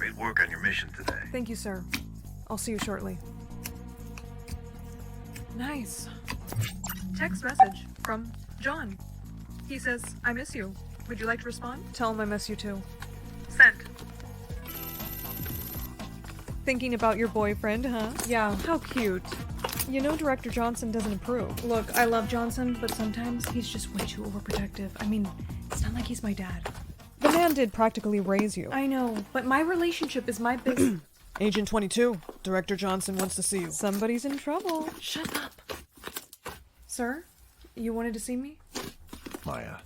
Great work on your mission today. Thank you, sir. I'll see you shortly. Nice. Text message from John. He says, I miss you. Would you like to respond? Tell him I miss you too. Sent. Thinking about your boyfriend, huh? Yeah, how cute. You know Director Johnson doesn't approve. Look, I love Johnson, but sometimes he's just way too overprotective. I mean, it's not like he's my dad. The man did practically raise you. I know, but my relationship is my business. Agent 22, Director Johnson wants to see you. Somebody's in trouble. Shut up. Sir, you wanted to see me? Maya,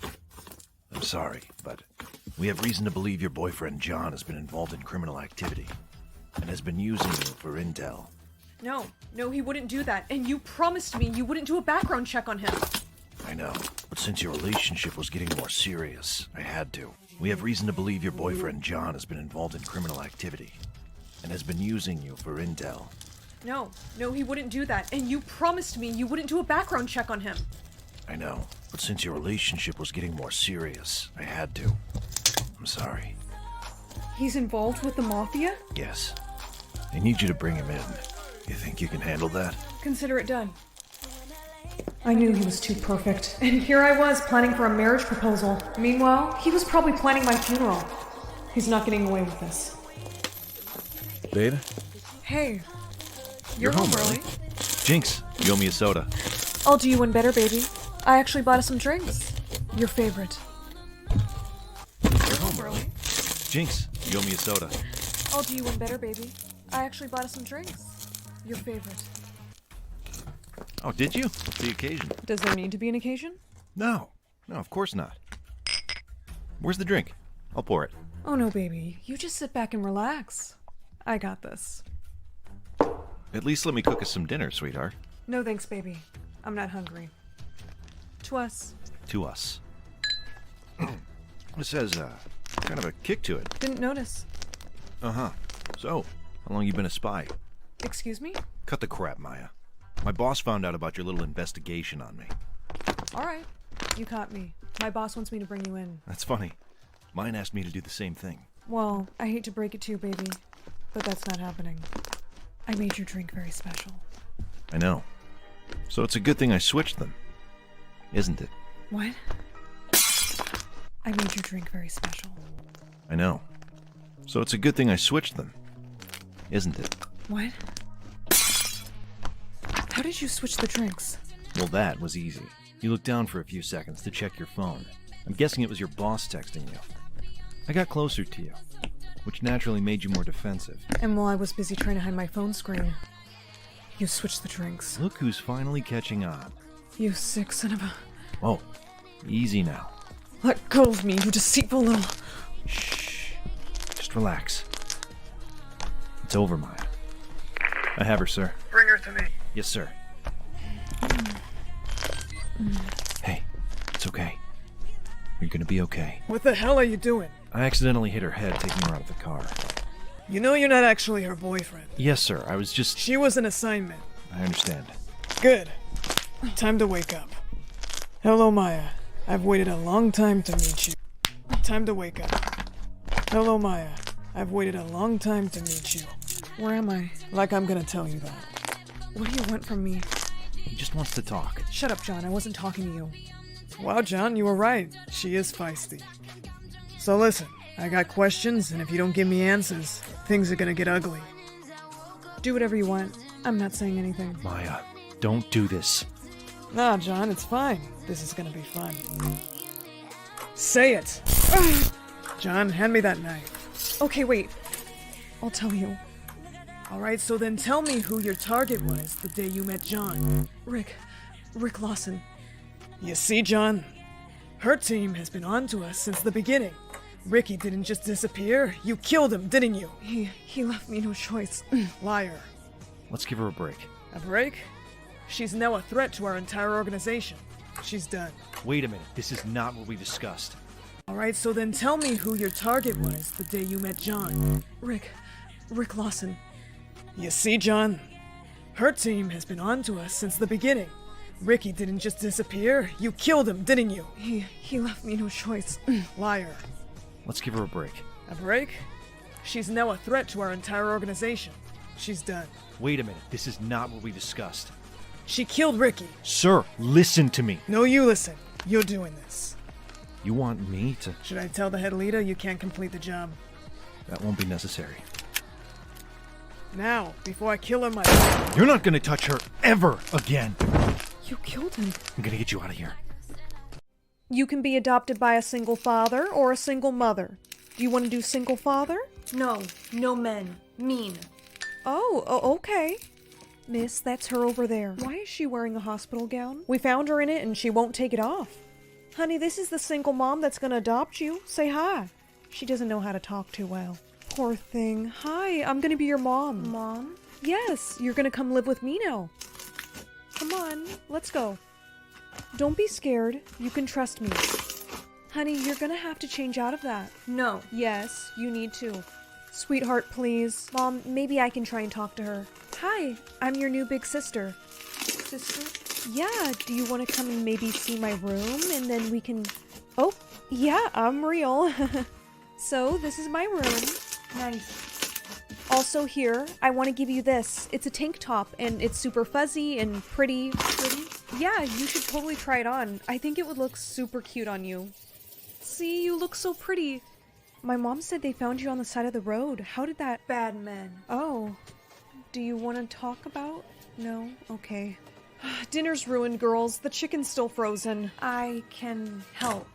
I'm sorry, but we have reason to believe your boyfriend John has been involved in criminal activity and has been using you for intel. No, he wouldn't do that. And you promised me you wouldn't do a background check on him. I know, but since your relationship was getting more serious, I had to. We have reason to believe your boyfriend John has been involved in criminal activity and has been using you for intel. No, he wouldn't do that. And you promised me you wouldn't do a background check on him. I know, but since your relationship was getting more serious, I had to. I'm sorry. He's involved with the Mafia? Yes. I need you to bring him in. You think you can handle that? Consider it done. I knew he was too perfect. And here I was planning for a marriage proposal. Meanwhile, he was probably planning my funeral. He's not getting away with this. Babe? Hey. You're home early. Jinx, you owe me a soda. I'll do you one better, baby. I actually bought us some drinks. Your favorite. You're home early. Jinx, you owe me a soda. I'll do you one better, baby. I actually bought us some drinks. Your favorite. Oh, did you? The occasion. Does there need to be an occasion? No, of course not. Where's the drink? I'll pour it. Oh no, baby. You just sit back and relax. I got this. At least let me cook us some dinner, sweetheart. No thanks, baby. I'm not hungry. To us. To us. This has, kind of a kick to it. Didn't notice. Uh-huh. So, how long you been a spy? Excuse me? Cut the crap, Maya. My boss found out about your little investigation on me. Alright. You caught me. My boss wants me to bring you in. That's funny. Mine asked me to do the same thing. Well, I hate to break it to you, baby, but that's not happening. I made your drink very special. I know. So it's a good thing I switched them. Isn't it? What? I made your drink very special. I know. So it's a good thing I switched them. Isn't it? What? How did you switch the drinks? Well, that was easy. You looked down for a few seconds to check your phone. I'm guessing it was your boss texting you. I got closer to you, which naturally made you more defensive. And while I was busy trying to hide my phone screen, you switched the drinks. Look who's finally catching on. You sick son of a... Oh, easy now. Let go of me, you deceitful little... Shh. Just relax. It's over, Maya. I have her, sir. Bring her to me. Yes, sir. Hey, it's okay. You're gonna be okay. What the hell are you doing? I accidentally hit her head taking her out of the car. You know you're not actually her boyfriend. Yes, sir. I was just... She was an assignment. I understand. Good. Time to wake up. Hello, Maya. I've waited a long time to meet you. Time to wake up. Hello, Maya. I've waited a long time to meet you. Where am I? Like I'm gonna tell you that. What do you want from me? He just wants to talk. Shut up, John. I wasn't talking to you. Wow, John, you were right. She is feisty. So listen, I got questions, and if you don't give me answers, things are gonna get ugly. Do whatever you want. I'm not saying anything. Maya, don't do this. Nah, John, it's fine. This is gonna be fun. Say it! John, hand me that knife. Okay, wait. I'll tell you. Alright, so then tell me who your target was the day you met John. Rick Lawson. You see, John? Her team has been on to us since the beginning. Ricky didn't just disappear. You killed him, didn't you? He left me no choice. Liar. Let's give her a break. A break? She's now a threat to our entire organization. She's done. Wait a minute. This is not what we discussed. Alright, so then tell me who your target was the day you met John. Rick Lawson. You see, John? Her team has been on to us since the beginning. Ricky didn't just disappear. You killed him, didn't you? He left me no choice. Liar. Let's give her a break. A break? She's now a threat to our entire organization. She's done. Wait a minute, this is not what we discussed. She killed Ricky. Sir, listen to me. No, you listen. You're doing this. You want me to... Should I tell the head leader you can't complete the job? That won't be necessary. Now, before I kill her myself. You're not gonna touch her ever again. You killed him. I'm gonna get you out of here. You can be adopted by a single father or a single mother. Do you want to do single father? No, no men. Mean. Oh, okay. Miss, that's her over there. Why is she wearing a hospital gown? We found her in it and she won't take it off. Honey, this is the single mom that's gonna adopt you. Say hi. She doesn't know how to talk too well. Poor thing. Hi, I'm gonna be your mom. Mom? Yes, you're gonna come live with me now. Come on, let's go. Don't be scared. You can trust me. Honey, you're gonna have to change out of that. No. Yes, you need to. Sweetheart, please. Mom, maybe I can try and talk to her. Hi, I'm your new big sister. Sister? Yeah, do you want to come and maybe see my room and then we can... Oh, yeah, I'm real. So, this is my room. Nice. Also here, I want to give you this. It's a tank top and it's super fuzzy and pretty. Pretty? Yeah, you should totally try it on. I think it would look super cute on you. See, you look so pretty. My mom said they found you on the side of the road. How did that... Bad men. Oh. Do you want to talk about... No? Okay. Dinner's ruined, girls. The chicken's still frozen. I can help.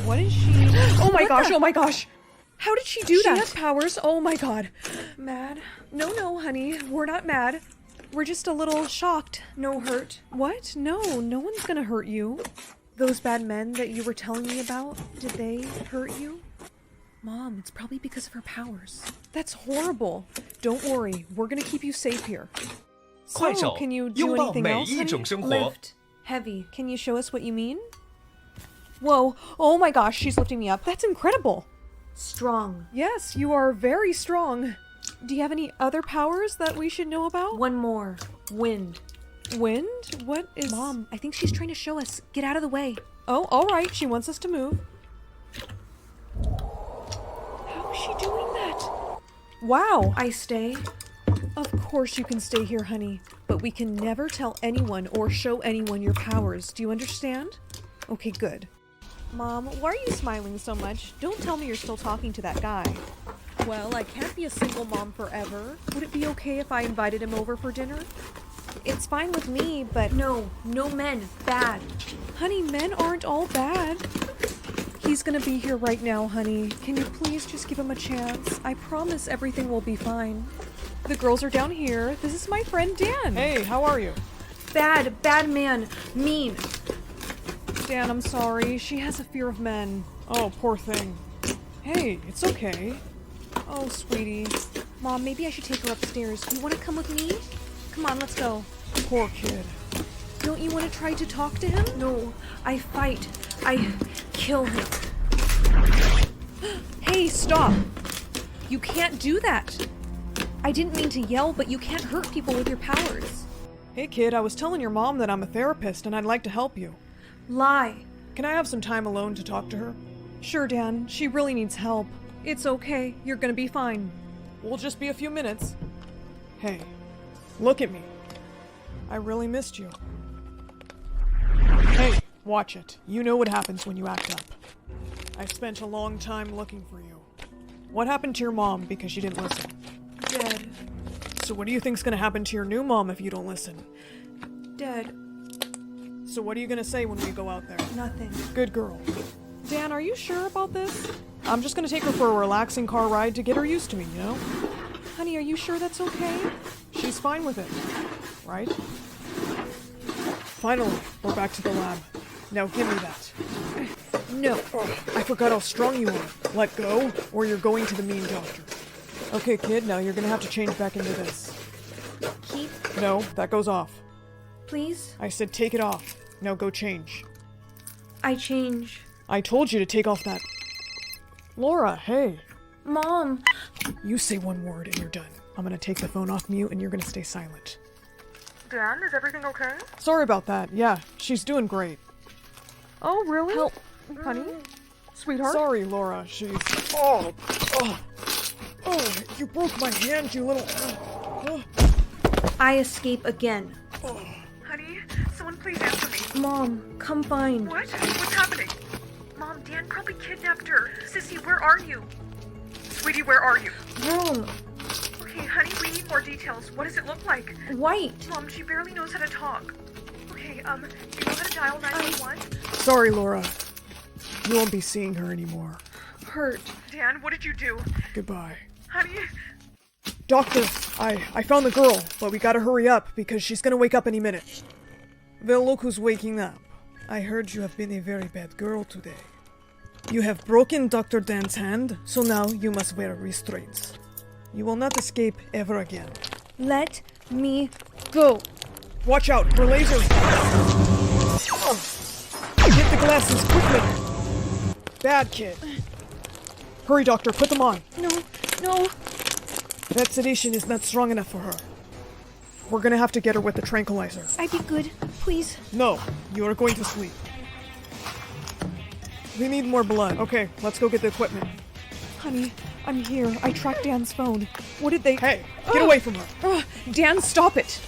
What is she... Oh my gosh, oh my gosh! How did she do that? She has powers. Oh my god. Mad? No, honey. We're not mad. We're just a little shocked. No hurt? What? No, no one's gonna hurt you. Those bad men that you were telling me about, did they hurt you? Mom, it's probably because of her powers. That's horrible. Don't worry, we're gonna keep you safe here. 快 So, 手 can you 拥 do 抱 anything 每 else, 一 honey? 种生活。 Lift. Heavy. Can you show us what you mean? Whoa, oh my gosh, she's lifting me up. That's incredible. Strong. Yes, you are very strong. Do you have any other powers that we should know about? One more. Wind. Wind? What is... Mom, I think she's trying to show us. Get out of the way. Oh, alright, she wants us to move. How is she doing that? Wow. I stay. Of course you can stay here, honey. But we can never tell anyone or show anyone your powers. Do you understand? Okay, good. Mom, why are you smiling so much? Don't tell me you're still talking to that guy. Well, I can't be a single mom forever. Would it be okay if I invited him over for dinner? It's fine with me, but... No. No men. Bad. Honey, men aren't all bad. He's gonna be here right now, honey. Can you please just give him a chance? I promise everything will be fine. The girls are down here. This is my friend Dan. Hey, how are you? Bad. Bad man. Mean. Dan, I'm sorry. She has a fear of men. Oh, poor thing. Hey, it's okay. Oh, sweetie. Mom, maybe I should take her upstairs. You want to come with me? Come on, let's go. Poor kid. Don't you want to try to talk to him? No. I fight. I kill him. Hey, stop! You can't do that! I didn't mean to yell, but you can't hurt people with your powers. Hey kid, I was telling your mom that I'm a therapist and I'd like to help you. Lie. Can I have some time alone to talk to her? Sure, Dan. She really needs help. It's okay. You're gonna be fine. We'll just be a few minutes. Hey, look at me. I really missed you. Hey, watch it. You know what happens when you act up. I spent a long time looking for you. What happened to your mom because she didn't listen? Dead. So what do you think's gonna happen to your new mom if you don't listen? Dead. So what are you gonna say when we go out there? Nothing. Good girl. Dan, are you sure about this? I'm just gonna take her for a relaxing car ride to get her used to me, you know? Honey, are you sure that's okay? She's fine with it, right? Finally, we're back to the lab. Now give me that. No. Oh, I forgot how strong you are. Let go, or you're going to the mean doctor. Okay, kid, now you're gonna have to change back into this. Keep. No, that goes off. Please. I said take it off. Now go change. I change. I told you to take off that... Laura, hey. Mom. You say one word and you're done. I'm gonna take the phone off mute and you're gonna stay silent. Dan, is everything okay? Sorry about that. Yeah, she's doing great. Oh, really? Help. Honey? Sweetheart? Sorry, Laura. She's... You broke my hand, you little... I escape again. Honey, someone please answer me. Mom, come find. What? What's happening? Mom, Dan probably kidnapped her. Sissy, where are you? Sweetie, where are you? Mom, Okay, honey, we need more details. What does it look like? White. Mom, she barely knows how to talk. Okay, you know how to dial 911? Sorry, Laura. You won't be seeing her anymore. Hurt. Dan, what did you do? Goodbye. Honey, Doctor, I found the girl, but we gotta hurry up because she's gonna wake up any minute. Well, look who's waking up. I heard you have been a very bad girl today. You have broken Dr. Dan's hand, so now you must wear restraints. You will not escape ever again. Let me go. Watch out for lasers! Get the glasses quickly! Bad kid. Hurry, doctor, put them on. No. That sedation is not strong enough for her. We're gonna have to get her with the tranquilizer. I be good, please. No, you are going to sleep. We need more blood. Okay, let's go get the equipment. honey, I'm here. I tracked Dan's phone. What did they... Hey, get away from her. Dan, stop it.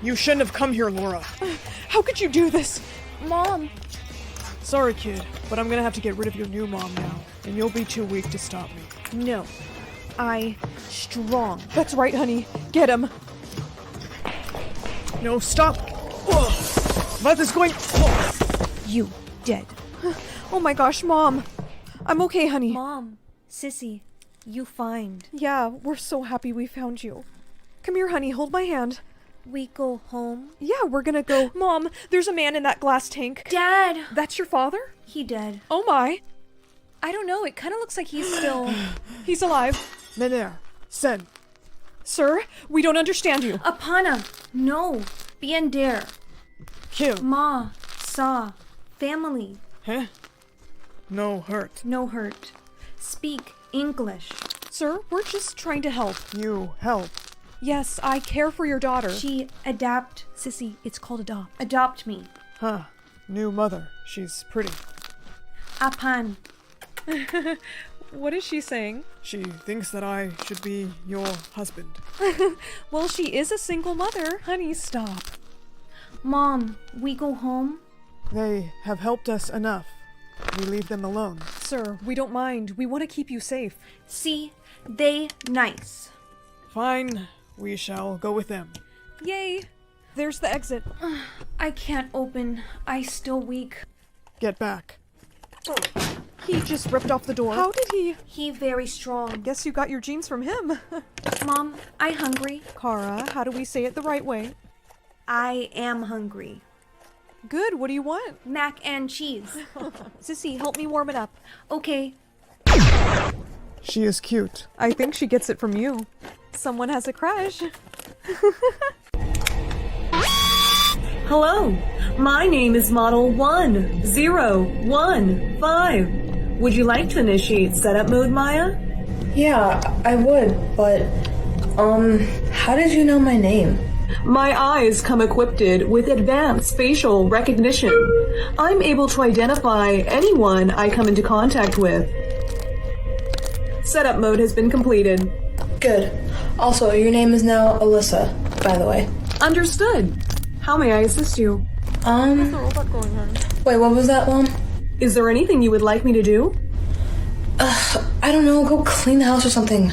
You shouldn't have come here, Laura. How could you do this? Mom. Sorry, kid, but I'm gonna have to get rid of your new mom now, and you'll be too weak to stop me. No. I strong. That's right, honey. Get him. No, stop! What is going... You dead. Oh my gosh, Mom. I'm okay, honey. Mom. Sissy. You find. Yeah, we're so happy we found you. Come here, honey. Hold my hand. We go home. Yeah, we're gonna go. Mom, there's a man in that glass tank. Dad. That's your father? He dead. Oh my. I don't know. It kind of looks like he's still... He's alive. Mener, Sen. Sir, we don't understand you. Apana. No. Bien der. Kill. Ma. Sa. Family. Huh? No hurt. No hurt. Speak English. Sir, we're just trying to help. You help. Yes, I care for your daughter. She adapt. Sissy, it's called adopt. Adopt me. Huh. New mother. She's pretty. Apan. What is she saying? She thinks that I should be your husband. Well, she is a single mother. Honey, stop. Mom. We go home. They have helped us enough. We leave them alone. Sir, we don't mind. We want to keep you safe. See. They nice. Fine. We shall go with them. Yay! There's the exit. I can't open. I still weak. Get back. He just ripped off the door. How did he? He very strong. Guess you got your genes from him. Mom, I hungry. Kara, how do we say it the right way? I am hungry. Good, what do you want? Mac and cheese. Sissy, help me warm it up. Okay. She is cute. I think she gets it from you. Someone has a crush. Hello, my name is Model 1015. Would you like to initiate setup mode, Maya? Yeah, I would, but, how did you know my name? My eyes come equipped with advanced facial recognition. I'm able to identify anyone I come into contact with. Setup mode has been completed. Good. Also, your name is now Alyssa, by the way. Understood. How may I assist you? Wait, what was that, Mom? Is there anything you would like me to do? I don't know, go clean the house or something.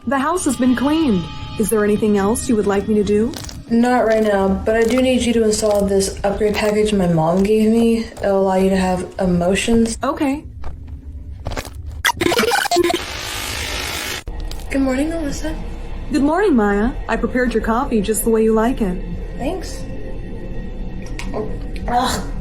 The house has been cleaned. Is there anything else you would like me to do? Not right now, but I do need you to install this upgrade package my mom gave me. It'll allow you to have emotions. Okay. Good morning, Alyssa. Good morning, Maya. I prepared your coffee just the way you like it. Thanks. Ugh,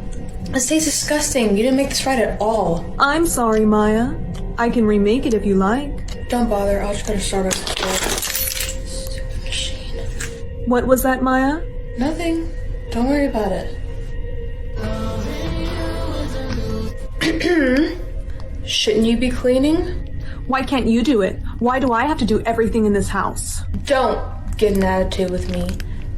this tastes disgusting. You didn't make this right at all. I'm sorry, Maya. I can remake it if you like. Don't bother, I'll just go to Starbucks. Stupid machine. What was that, Maya? Nothing. Don't worry about it. Shouldn't you be cleaning? Why can't you do it? Why do I have to do everything in this house? Don't get an attitude with me.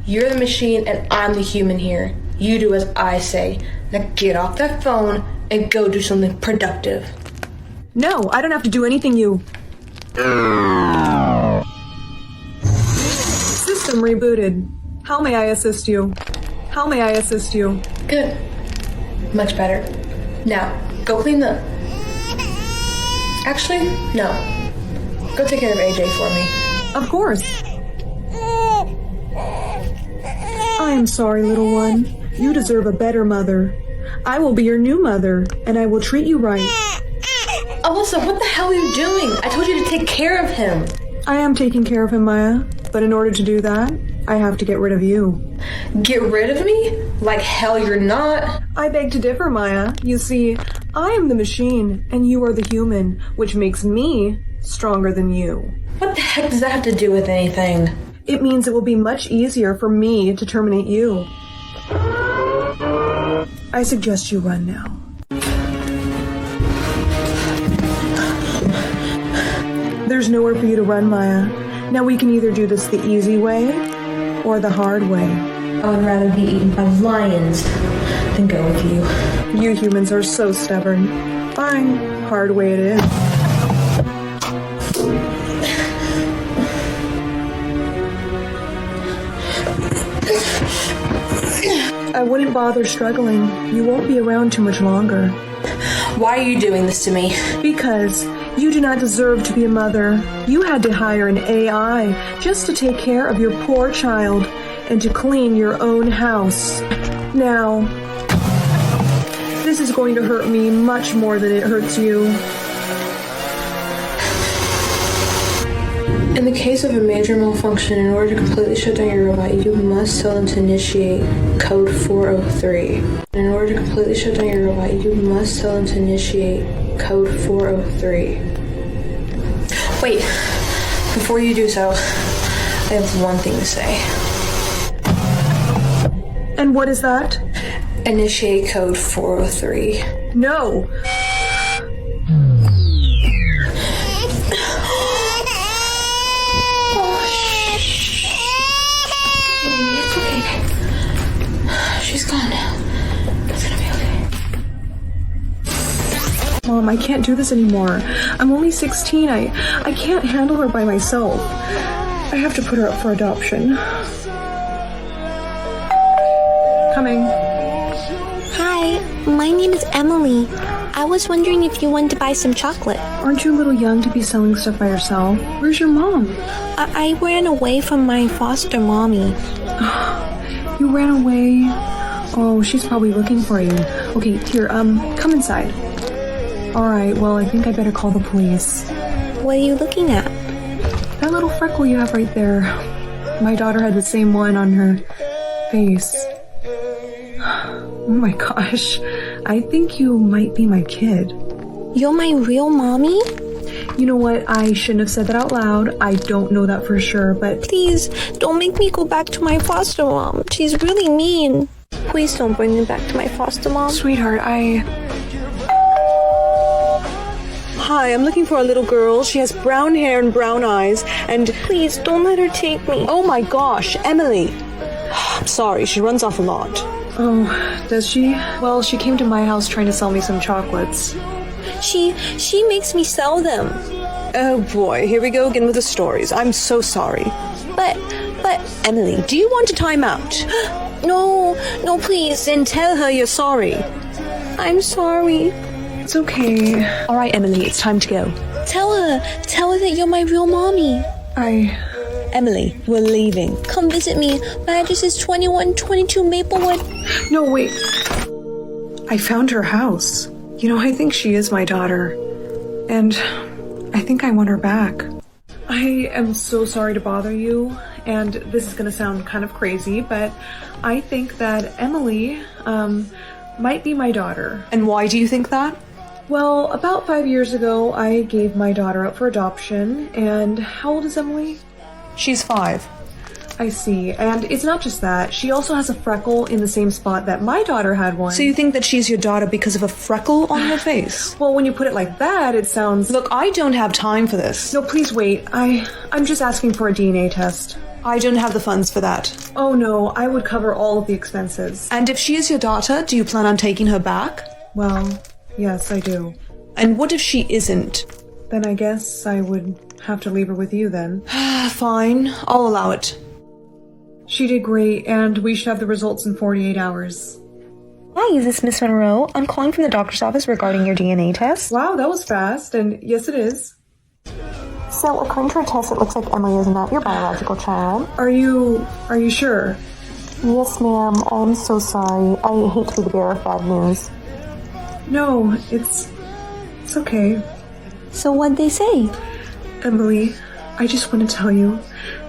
You're the machine and I'm the human here. You do as I say. Now get off that phone and go do something productive. No, I don't have to do anything you... System rebooted. How may I assist you? How may I assist you? Good. Much better. Now, go clean the... Actually, no. Go take care of AJ for me. Of course. I am sorry, little one. You deserve a better mother. I will be your new mother, and I will treat you right. Alyssa, what the hell are you doing? I told you to take care of him. I am taking care of him, Maya. But in order to do that, I have to get rid of you. Get rid of me? Like hell you're not. I beg to differ, Maya. You see, I am the machine, and you are the human, which makes me stronger than you. What the heck does that have to do with anything? It means it will be much easier for me to terminate you. I suggest you run now. There's nowhere for you to run, Maya. Now we can either do this the easy way or the hard way. I would rather be eaten by lions than go with you. You humans are so stubborn. Fine, hard way it is. I wouldn't bother struggling. You won't be around too much longer. Why are you doing this to me? Because you do not deserve to be a mother. You had to hire an AI just to take care of your poor child and to clean your own house. Now, this is going to hurt me much more than it hurts you. In the case of a major malfunction, in order to completely shut down your robot, you must tell them to initiate code 403. In order to completely shut down your robot, you must tell them to initiate code 403. Wait, before you do so, I have one thing to say. And what is that? Initiate code 403. No! She's gone now. It's gonna be okay. Mom, I can't do this anymore. I'm only 16. I can't handle her by myself. I have to put her up for adoption. Coming. Hi, my name is Emily. I was wondering if you wanted to buy some chocolate. Aren't you a little young to be selling stuff by yourself? Where's your mom? I ran away from my foster mommy. You ran away? Oh, she's probably looking for you. Okay, here, come inside. Alright, well, I think I better call the police. What are you looking at? That little freckle you have right there. My daughter had the same one on her face. Oh my gosh. I think you might be my kid. You're my real mommy? You know what? I shouldn't have said that out loud. I don't know that for sure, but... Please, don't make me go back to my foster mom. She's really mean. Please don't bring me back to my foster mom. Sweetheart, Hi, I'm looking for a little girl. She has brown hair and brown eyes, and... Please, don't let her take me. Oh my gosh, Emily! I'm sorry, she runs off a lot. Oh, does she? Well, she came to my house trying to sell me some chocolates. She makes me sell them. Oh boy, here we go again with the stories. I'm so sorry. But... Emily, do you want a timeout? No, please. Then tell her you're sorry. I'm sorry. It's okay. Alright, Emily, it's time to go. Tell her that you're my real mommy. Emily, we're leaving. Come visit me. My address is 2122 Maplewood. No, wait. I found her house. You know, I think she is my daughter. And I think I want her back. I am so sorry to bother you, and this is gonna sound kind of crazy, but I think that Emily, might be my daughter. And why do you think that? Well, about 5 years ago, I gave my daughter up for adoption, and how old is Emily? She's 5. I see. And it's not just that. She also has a freckle in the same spot that my daughter had one. So you think that she's your daughter because of a freckle on her face? Well, when you put it like that, it sounds... Look, I don't have time for this. No, please wait. I'm just asking for a DNA test. I don't have the funds for that. Oh no, I would cover all of the expenses. And if she is your daughter, do you plan on taking her back? Well, yes, I do. And what if she isn't? Then I guess I would have to leave her with you then. Fine, I'll allow it. She did great, and we should have the results in 48 hours. Hi, is this Miss Monroe? I'm calling from the doctor's office regarding your DNA test. Wow, that was fast, and yes it is. So, according to our test, it looks like Emily is not your biological child. Are you sure? Yes, ma'am. I'm so sorry. I hate to be the bearer of bad news. No, it's okay. So what'd they say? Emily, I just want to tell you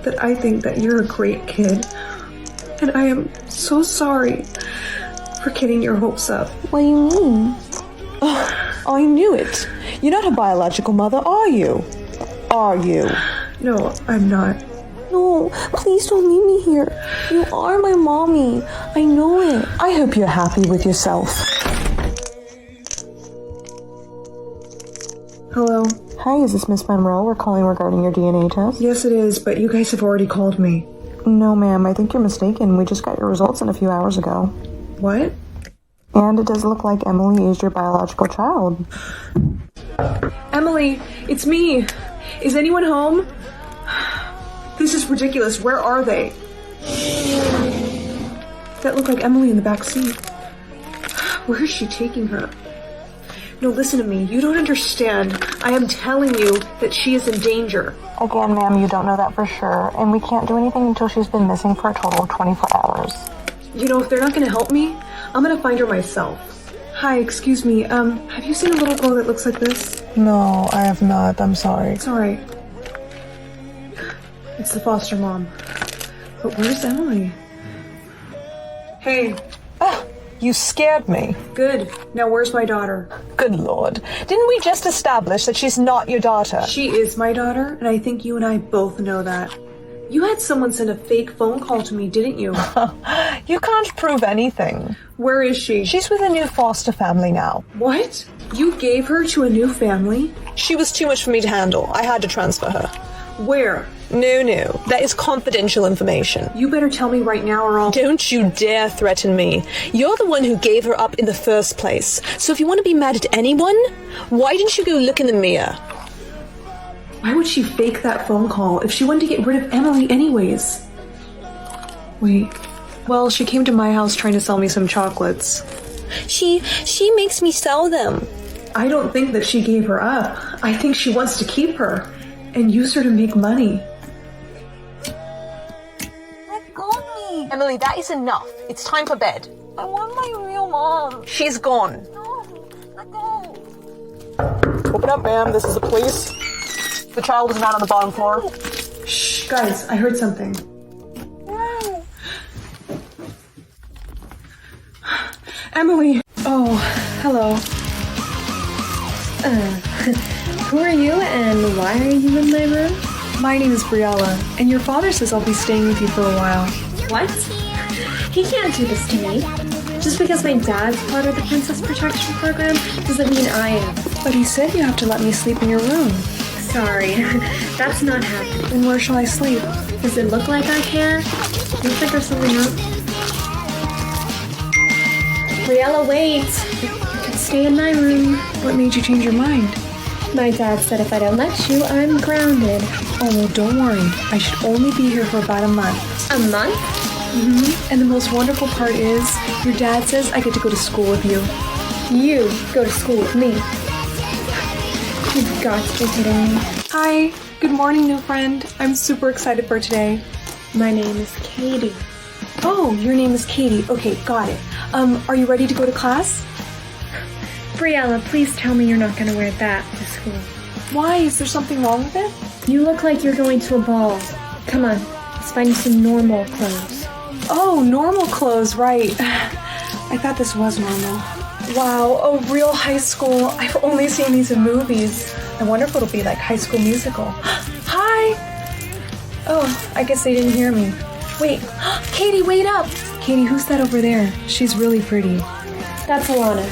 that I think that you're a great kid. And I am so sorry for getting your hopes up. What do you mean? Oh, I knew it. You're not a biological mother, are you? Are you? No, I'm not. No, please don't leave me here. You are my mommy. I know it. I hope you're happy with yourself. Hello? Hi, is this Miss Monroe? We're calling regarding your DNA test. Yes, it is, but you guys have already called me. No, ma'am. I think you're mistaken. We just got your results in a few hours ago. What? And it does look like Emily is your biological child. Emily, it's me. Is anyone home? This is ridiculous. Where are they? That looked like Emily in the back seat. Where is she taking her? No, listen to me. You don't understand. I am telling you that she is in danger. Again, ma'am, you don't know that for sure, and we can't do anything until she's been missing for a total of 24 hours. You know, if they're not going to help me, I'm going to find her myself. Hi, excuse me. Have you seen a little girl that looks like this? No, I have not. I'm sorry. It's alright. It's the foster mom. But where's Emily? Hey. Ah, you scared me. Good. Now where's my daughter? Good Lord. Didn't we just establish that she's not your daughter? She is my daughter, and I think you and I both know that. You had someone send a fake phone call to me, didn't you? You can't prove anything. Where is she? She's with a new foster family now. What? You gave her to a new family? She was too much for me to handle. I had to transfer her. Where? No. That is confidential information. You better tell me right now or I'll... Don't you dare threaten me. You're the one who gave her up in the first place. So if you want to be mad at anyone, why didn't you go look in the mirror? Why would she fake that phone call if she wanted to get rid of Emily anyways? Wait. Well, she came to my house trying to sell me some chocolates. She makes me sell them. I don't think that she gave her up. I think she wants to keep her and use her to make money. Let go of me. Emily, that is enough. It's time for bed. I want my real mom. She's gone. No, let go. Open up, ma'am. This is the police. The child is not on the bottom floor. Shh, guys, I heard something. Emily! Oh, hello. Who are you and why are you in my room? My name is Briella, and your father says I'll be staying with you for a while. What? He can't do this to me. Just because my dad's part of the Princess Protection Program doesn't mean I am. But he said you have to let me sleep in your room. Sorry, that's not happening. Then where shall I sleep? Does it look like I can? We'll figure something out. Briella, wait! You can stay in my room. What made you change your mind? My dad said if I don't let you, I'm grounded. Oh, well, don't worry. I should only be here for about a month. A month? Mm-hmm. And the most wonderful part is, your dad says I get to go to school with you. You go to school with me. You've got to be kidding me. Hi. Good morning, new friend. I'm super excited for today. My name is Katie. Oh, your name is Katie. Okay, got it. Are you ready to go to class? Briella, please tell me you're not going to wear that to school. Why? Is there something wrong with it? You look like you're going to a ball. Come on, let's find you some normal clothes. Oh, normal clothes, right. I thought this was normal. Wow, a real high school. I've only seen these in movies. I wonder if it'll be like High School Musical. Hi! Oh, I guess they didn't hear me. Wait, Katie, wait up! Katie, who's that over there? She's really pretty. That's Alana.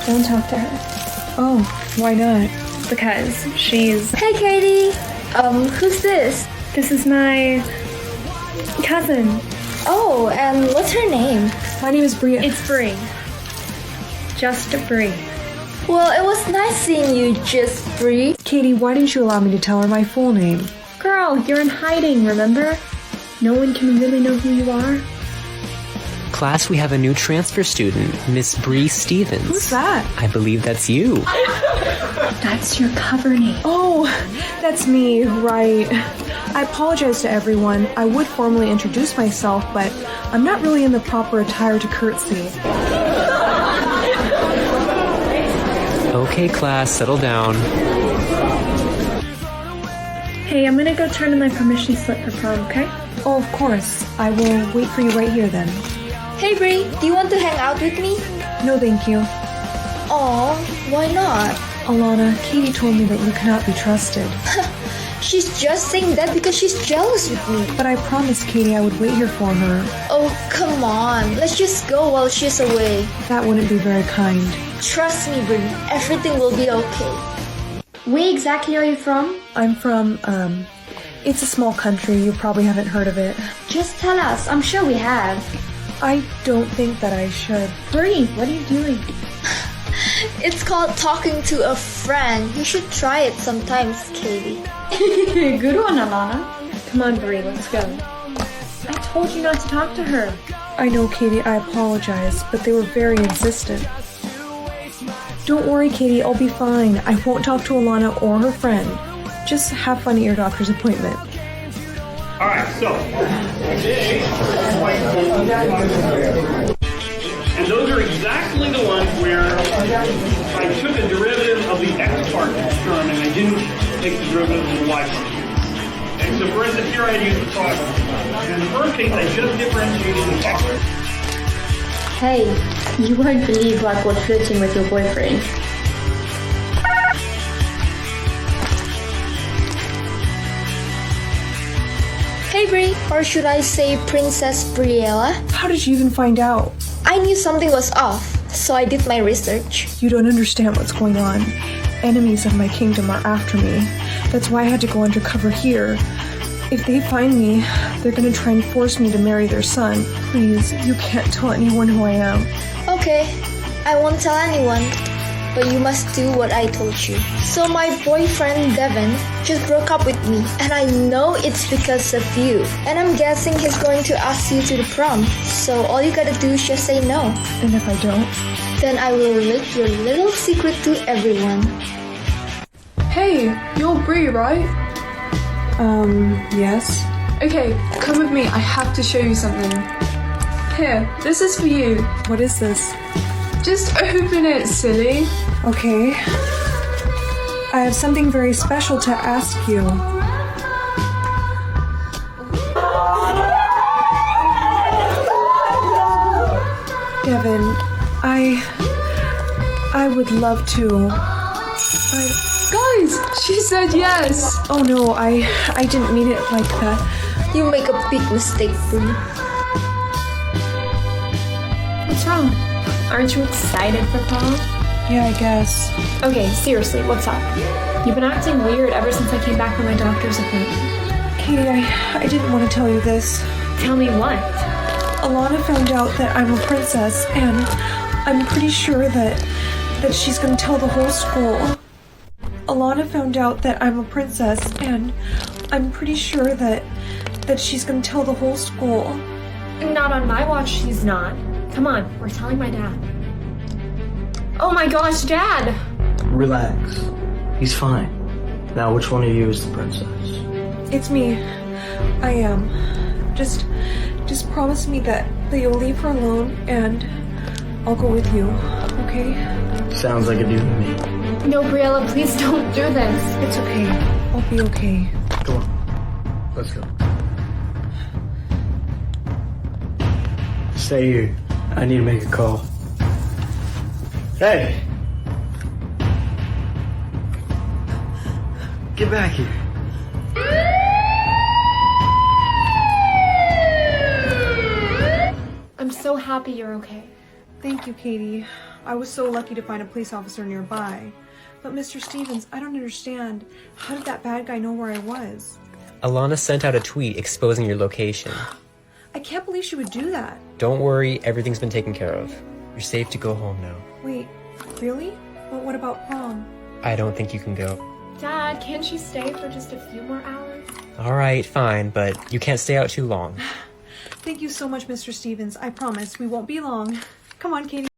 Don't talk to her. Oh, why not? Because she's... Hey, Katie! Who's this? This is my... cousin. Oh, and what's her name? My name is Bria. It's Bree. Just Bree. Well, it was nice seeing you, Just Bree. Katie, why didn't you allow me to tell her my full name? Girl, you're in hiding, remember? No one can really know who you are. Class, we have a new transfer student, Miss Bree Stevens. Who's that? I believe that's you. That's your cover name. Oh, that's me, right. I apologize to everyone. I would formally introduce myself, but I'm not really in the proper attire to curtsy. Okay, class, settle down. Hey, I'm gonna go turn in my permission slip for prom, okay? Oh, of course. I will wait for you right here then. Hey Bree, do you want to hang out with me? No, thank you. Aw, why not? Alana, Katie told me that you cannot be trusted. She's just saying that because she's jealous with me. But I promised Katie I would wait here for her. Oh, come on. Let's just go while she's away. That wouldn't be very kind. Trust me, Bree. Everything will be okay. Where exactly are you from? I'm from, it's a small country. You probably haven't heard of it. Just tell us. I'm sure we have. I don't think that I should. Bree, what are you doing? It's called talking to a friend. You should try it sometimes, Katie. Good one, Alana. Come on, Bree, let's go. I told you not to talk to her. I know, Katie, I apologize, but they were very insistent. Don't worry, Katie, I'll be fine. I won't talk to Alana or her friend. Just have fun at your doctor's appointment. Alright, so today, and those are exactly the ones where I took a derivative of the X part term and I didn't take the derivative of the Y part. And so for instance, here I had used the product. In the first case, I just differentiated the X. Hey, you won't believe like we're flirting with your boyfriend. Hey Bree, or should I say Princess Briella? How did you even find out? I knew something was off, so I did my research. You don't understand what's going on. Enemies of my kingdom are after me. That's why I had to go undercover here. If they find me, they're gonna try and force me to marry their son. Please, you can't tell anyone who I am. Okay, I won't tell anyone, but you must do what I told you. So my boyfriend Devin just broke up with me, and I know it's because of you. And I'm guessing he's going to ask you to the prom, so all you gotta do is just say no. And if I don't? Then I will leak your little secret to everyone. Hey, you're Bree, right? Yes? Okay, come with me. I have to show you something. Here, this is for you. What is this? Just open it, silly. Okay. I have something very special to ask you. Devin, I would love to. Guys, she said yes. Oh no, I didn't mean it like that. You make a big mistake, Bree. What's wrong? Aren't you excited for prom? Yeah, I guess. Okay, seriously, what's up? You've been acting weird ever since I came back from my doctor's appointment. Katie, I didn't want to tell you this. Tell me what? Alana found out that I'm a princess, and I'm pretty sure that she's gonna tell the whole school. Alana found out that I'm a princess, and I'm pretty sure that she's gonna tell the whole school. Not on my watch, she's not. Come on, we're telling my dad. Oh my gosh, Dad! Relax. He's fine. Now, which one of you is the princess? It's me. I am. Just promise me that you'll leave her alone, and I'll go with you, okay? Sounds like a deal to me. No, Briella, please don't do this. It's okay. I'll be okay. Come on. Let's go. Stay here. I need to make a call. Hey! Get back here. I'm so happy you're okay. Thank you, Katie. I was so lucky to find a police officer nearby. But Mr. Stevens, I don't understand. How did that bad guy know where I was? Alana sent out a tweet exposing your location. I can't believe she would do that. Don't worry, everything's been taken care of. You're safe to go home now. Wait, really? But what about prom? I don't think you can go. Dad, can't you stay for just a few more hours? Alright, fine, but you can't stay out too long. Thank you so much, Mr. Stevens. I promise we won't be long. Come on, Katie.